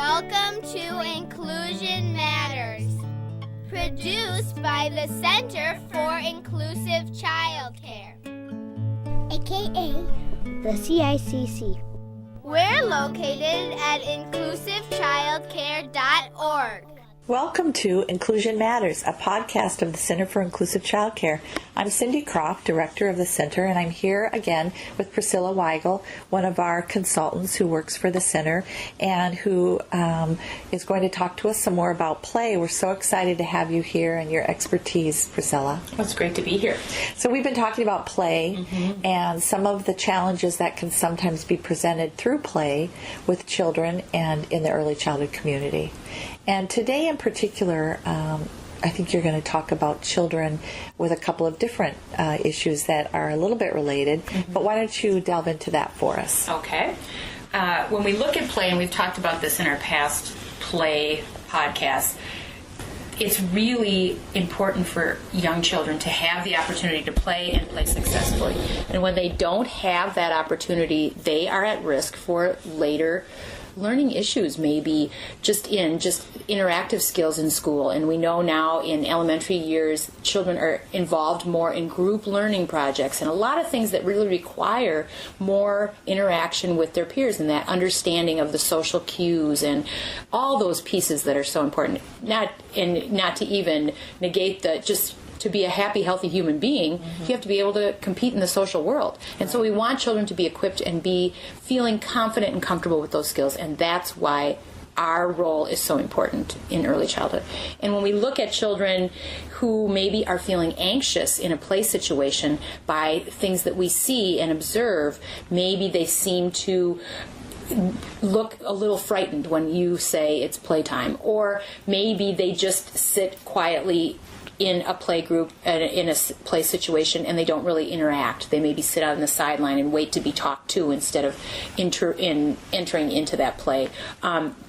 Welcome to Inclusion Matters, produced by the Center for Inclusive Childcare, aka the CICC. We're located at inclusivechildcare.org. Welcome to Inclusion Matters, a podcast of the Center for Inclusive Childcare. I'm Cindy Croft, Director of the Center, and I'm here again with Priscilla Weigel, one of our consultants who works for the Center and who is going to talk to us some more about play. We're so excited to have you here and your expertise, Priscilla. Well, it's great to be here. So we've been talking about play and some of the challenges that can sometimes be presented through play with children and in the early childhood community. And today in particular, I think you're going to talk about children with a couple of different issues that are a little bit related. But why don't you delve into that for us? Okay. When we look at play, and we've talked about this in our past play podcasts, it's really important for young children to have the opportunity to play and play successfully. And when they don't have that opportunity, they are at risk for later learning issues, maybe just interactive skills in school. And we know now in elementary years, children are involved more in group learning projects and a lot of things that really require more interaction with their peers and that understanding of the social cues and all those pieces that are so important. Not to even negate to be a happy, healthy human being, you have to be able to compete in the social world. And so we want children to be equipped and be feeling confident and comfortable with those skills. And that's why our role is so important in early childhood. And when we look at children who maybe are feeling anxious in a play situation by things that we see and observe, maybe they seem to look a little frightened when you say it's playtime, or maybe they just sit quietly in a play group, in a play situation, and they don't really interact. They maybe sit out on the sideline and wait to be talked to instead of entering into that play.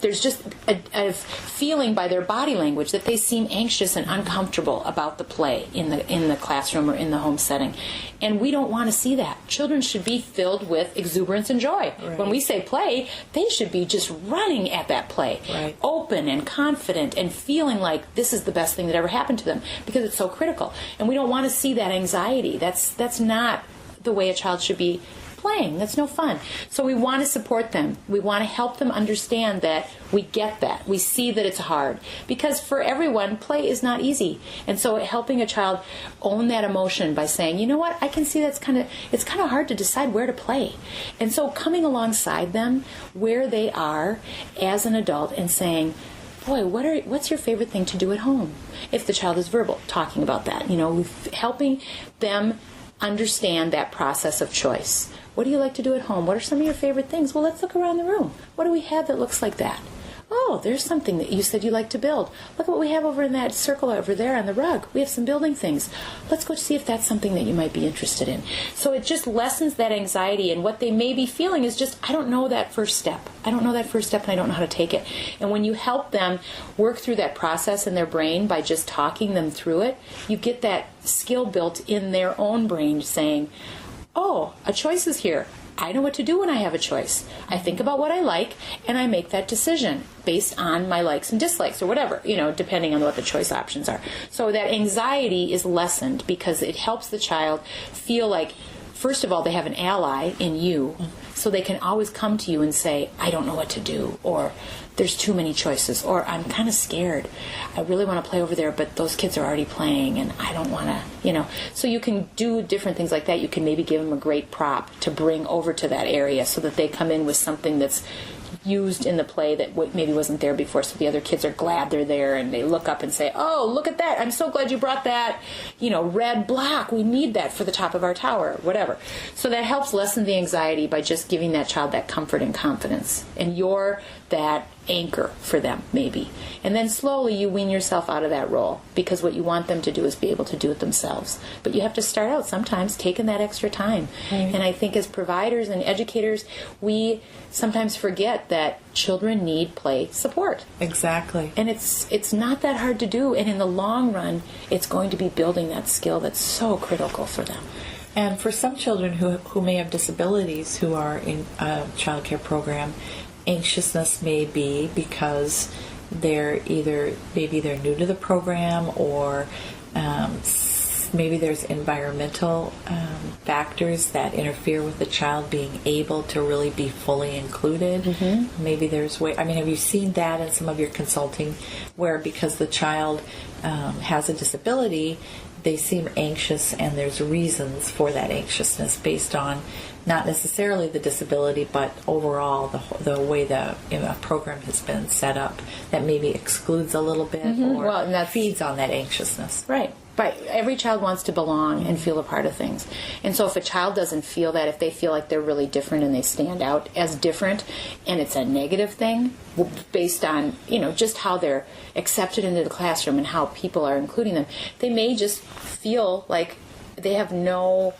There's just a feeling by their body language that they seem anxious and uncomfortable about the play in the classroom or in the home setting. And we don't want to see that. Children should be filled with exuberance and joy. Right. When we say play, they should be just running at that play, right, open and confident and feeling like this is the best thing that ever happened to them, because it's so critical. And we don't want to see that anxiety. That's not the way a child should be playing. That's no fun. So we want to support them. We want to help them understand that we get that. We see that it's hard. Because for everyone, play is not easy. And so helping a child own that emotion by saying, you know what, I can see it's kind of hard to decide where to play. And so coming alongside them where they are as an adult and saying, boy, what's your favorite thing to do at home? If the child is verbal, talking about that, helping them understand that process of choice. What do you like to do at home? What are some of your favorite things? Well, let's look around the room. What do we have that looks like that? Oh, there's something that you said you like to build. Look at what we have over in that circle over there on the rug. We have some building things. Let's go see if that's something that you might be interested in. So it just lessens that anxiety, and what they may be feeling is just, I don't know that first step. I don't know that first step, and I don't know how to take it. And when you help them work through that process in their brain by just talking them through it, you get that skill built in their own brain saying, oh, a choice is here. I know what to do when I have a choice. I think about what I like, and I make that decision based on my likes and dislikes or whatever, depending on what the choice options are. So that anxiety is lessened because it helps the child feel like, first of all, they have an ally in you, so they can always come to you and say, I don't know what to do, or there's too many choices, or I'm kind of scared. I really want to play over there, but those kids are already playing, and I don't want to, So you can do different things like that. You can maybe give them a great prop to bring over to that area so that they come in with something that's used in the play that maybe wasn't there before, so the other kids are glad they're there, and they look up and say, oh, look at that, I'm so glad you brought that, red block, we need that for the top of our tower, whatever. So that helps lessen the anxiety by just giving that child that comfort and confidence, and you're that anchor for them, maybe. And then slowly you wean yourself out of that role, because what you want them to do is be able to do it themselves. But you have to start out sometimes taking that extra time. Mm-hmm. And I think as providers and educators, we sometimes forget that children need play support. Exactly. And it's not that hard to do, and in the long run, it's going to be building that skill that's so critical for them. And for some children who may have disabilities who are in a child care program, anxiousness may be because maybe they're new to the program, or maybe there's environmental factors that interfere with the child being able to really be fully included. Mm-hmm. Maybe there's have you seen that in some of your consulting, where because the child has a disability, they seem anxious, and there's reasons for that anxiousness based on not necessarily the disability, but overall the way the program has been set up that maybe excludes a little bit, or and that feeds on that anxiousness. Right. But every child wants to belong and feel a part of things. And so if a child doesn't feel that, if they feel like they're really different and they stand out as different, and it's a negative thing based on, just how they're accepted into the classroom and how people are including them, they may just feel like they have no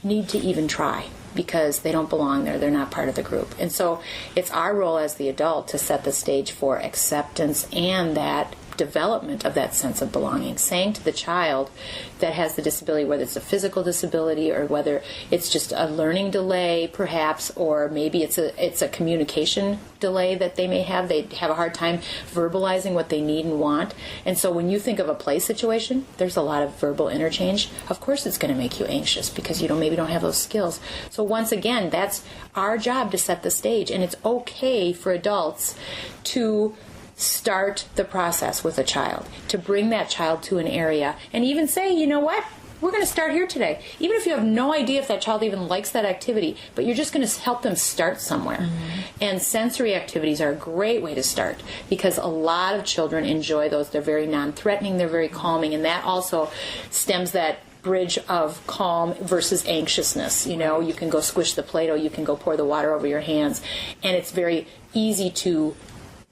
need to even try because they don't belong there. They're not part of the group. And so it's our role as the adult to set the stage for acceptance and that development of that sense of belonging, saying to the child that has the disability, whether it's a physical disability or whether it's just a learning delay perhaps, or maybe it's a communication delay that they may have. They have a hard time verbalizing what they need and want. And so when you think of a play situation, there's a lot of verbal interchange. Of course it's going to make you anxious because you maybe don't have those skills. So once again, that's our job to set the stage, and it's okay for adults to start the process with a child, to bring that child to an area and even say, you know what, we're going to start here today. Even if you have no idea if that child even likes that activity, but you're just going to help them start somewhere. Mm-hmm. And sensory activities are a great way to start because a lot of children enjoy those. They're very non-threatening, they're very calming, and that also stems that bridge of calm versus anxiousness. You can go squish the Play-Doh, you can go pour the water over your hands, and it's very easy to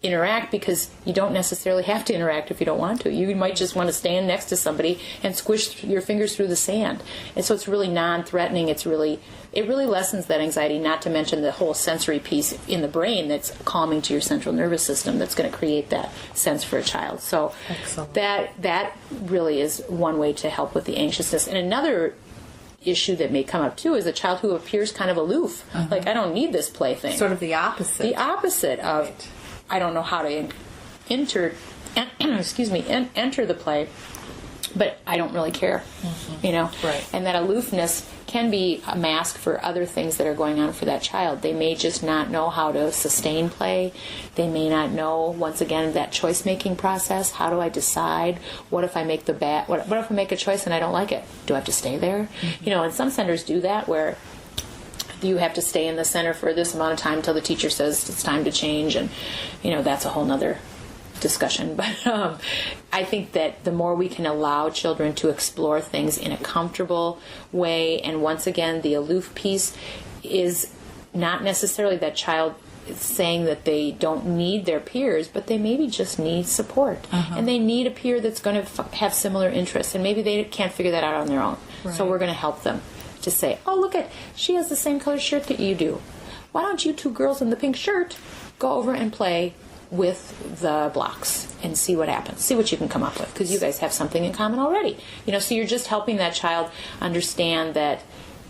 interact because you don't necessarily have to interact if you don't want to. You might just want to stand next to somebody and squish your fingers through the sand. And so it's really non-threatening. It really lessens that anxiety, not to mention the whole sensory piece in the brain that's calming to your central nervous system that's going to create that sense for a child. So excellent. That really is one way to help with the anxiousness. And another issue that may come up too is a child who appears kind of aloof. Uh-huh. Like, I don't need this play thing. Sort of the opposite. The opposite of... Right. I don't know how to enter the play, but I don't really care, Right. And that aloofness can be a mask for other things that are going on for that child. They may just not know how to sustain play. They may not know, once again, that choice-making process. How do I decide? What if I make what if I make a choice and I don't like it? Do I have to stay there? Mm-hmm. And some centers do that where you have to stay in the center for this amount of time until the teacher says it's time to change, and that's a whole nother discussion. But I think that the more we can allow children to explore things in a comfortable way, and once again, the aloof piece is not necessarily that child saying that they don't need their peers, but they maybe just need support. Uh-huh. And they need a peer that's going to have similar interests, and maybe they can't figure that out on their own. Right. So we're going to help them. To say, oh, look she has the same color shirt that you do. Why don't you two girls in the pink shirt go over and play with the blocks and see what happens? See what you can come up with, because you guys have something in common already. So you're just helping that child understand that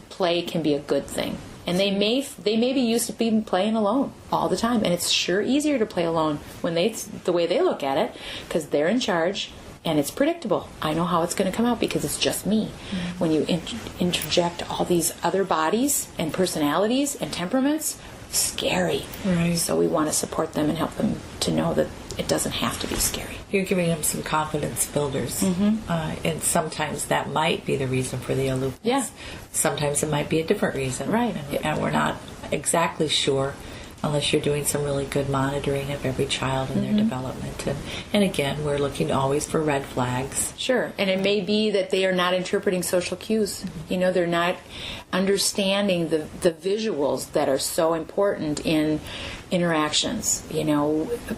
play can be a good thing. And they may be used to being playing alone all the time, and it's sure easier to play alone when the way they look at it, because they're in charge. And it's predictable. I know how it's going to come out because it's just me. Mm-hmm. When you interject all these other bodies and personalities and temperaments, scary. Right. So we want to support them and help them to know that it doesn't have to be scary. You're giving them some confidence builders. Mm-hmm. And sometimes that might be the reason for the aloofness. Yeah. Sometimes it might be a different reason. Right. And we're not exactly sure unless you're doing some really good monitoring of every child and their development. And again, we're looking always for red flags. Sure. And it may be that they are not interpreting social cues. They're not understanding the visuals that are so important in interactions.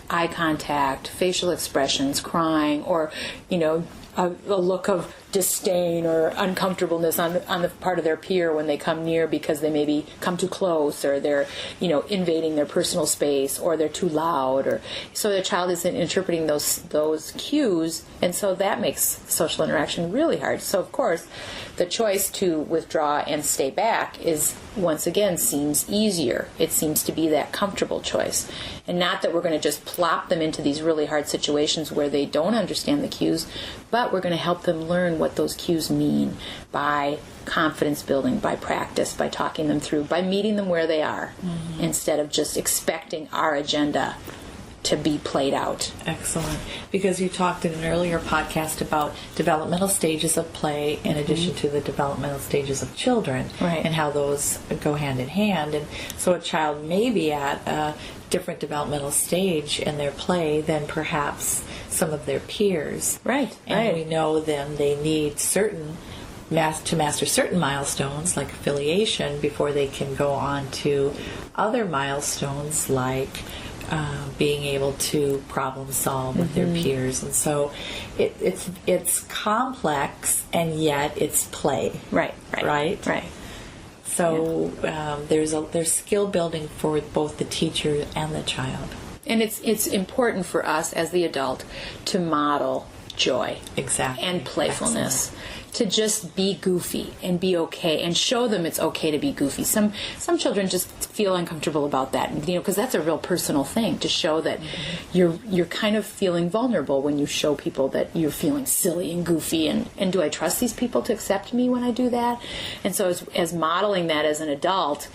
Eye contact, facial expressions, crying, or, a look of disdain or uncomfortableness on the part of their peer when they come near because they maybe come too close, or they're invading their personal space, or they're too loud, or so the child isn't interpreting those cues, and so that makes social interaction really hard. So of course the choice to withdraw and stay back is once again seems easier. It seems to be that comfortable choice, and not that we're going to just plop them into these really hard situations where they don't understand the cues, but we're going to help them learn what those cues mean by confidence building, by practice, by talking them through, by meeting them where they are, instead of just expecting our agenda to be played out. Excellent. Because you talked in an earlier podcast about developmental stages of play in addition to the developmental stages of children, Right. and how those go hand in hand. And so a child may be at a different developmental stage in their play than perhaps some of their peers. Right, And right. we know then they need to master certain milestones like affiliation before they can go on to other milestones like being able to problem solve with their peers. And so it's complex, and yet it's play. Right. So there's skill building for both the teacher and the child. And it's important for us as the adult to model joy. Exactly. And playfulness. To just be goofy and be okay, and show them it's okay to be goofy. Some children just feel uncomfortable about that, because that's a real personal thing, to show that you're kind of feeling vulnerable when you show people that you're feeling silly and goofy, and do I trust these people to accept me when I do that? And so as modeling that as an adult,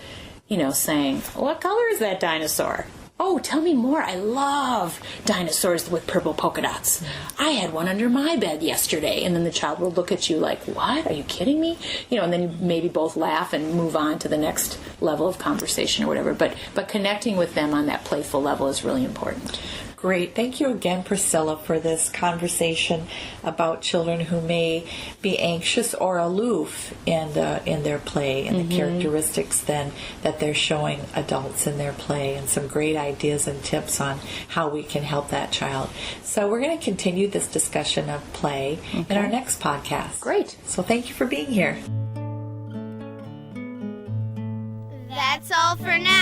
saying, what color is that dinosaur? Oh, tell me more. I love dinosaurs with purple polka dots. I had one under my bed yesterday. And then the child will look at you like, what? Are you kidding me? And then you maybe both laugh and move on to the next level of conversation or whatever. But connecting with them on that playful level is really important. Great. Thank you again, Priscilla, for this conversation about children who may be anxious or aloof in their play, and the characteristics then that they're showing adults in their play, and some great ideas and tips on how we can help that child. So we're going to continue this discussion of play in our next podcast. Great. So thank you for being here. That's all for now.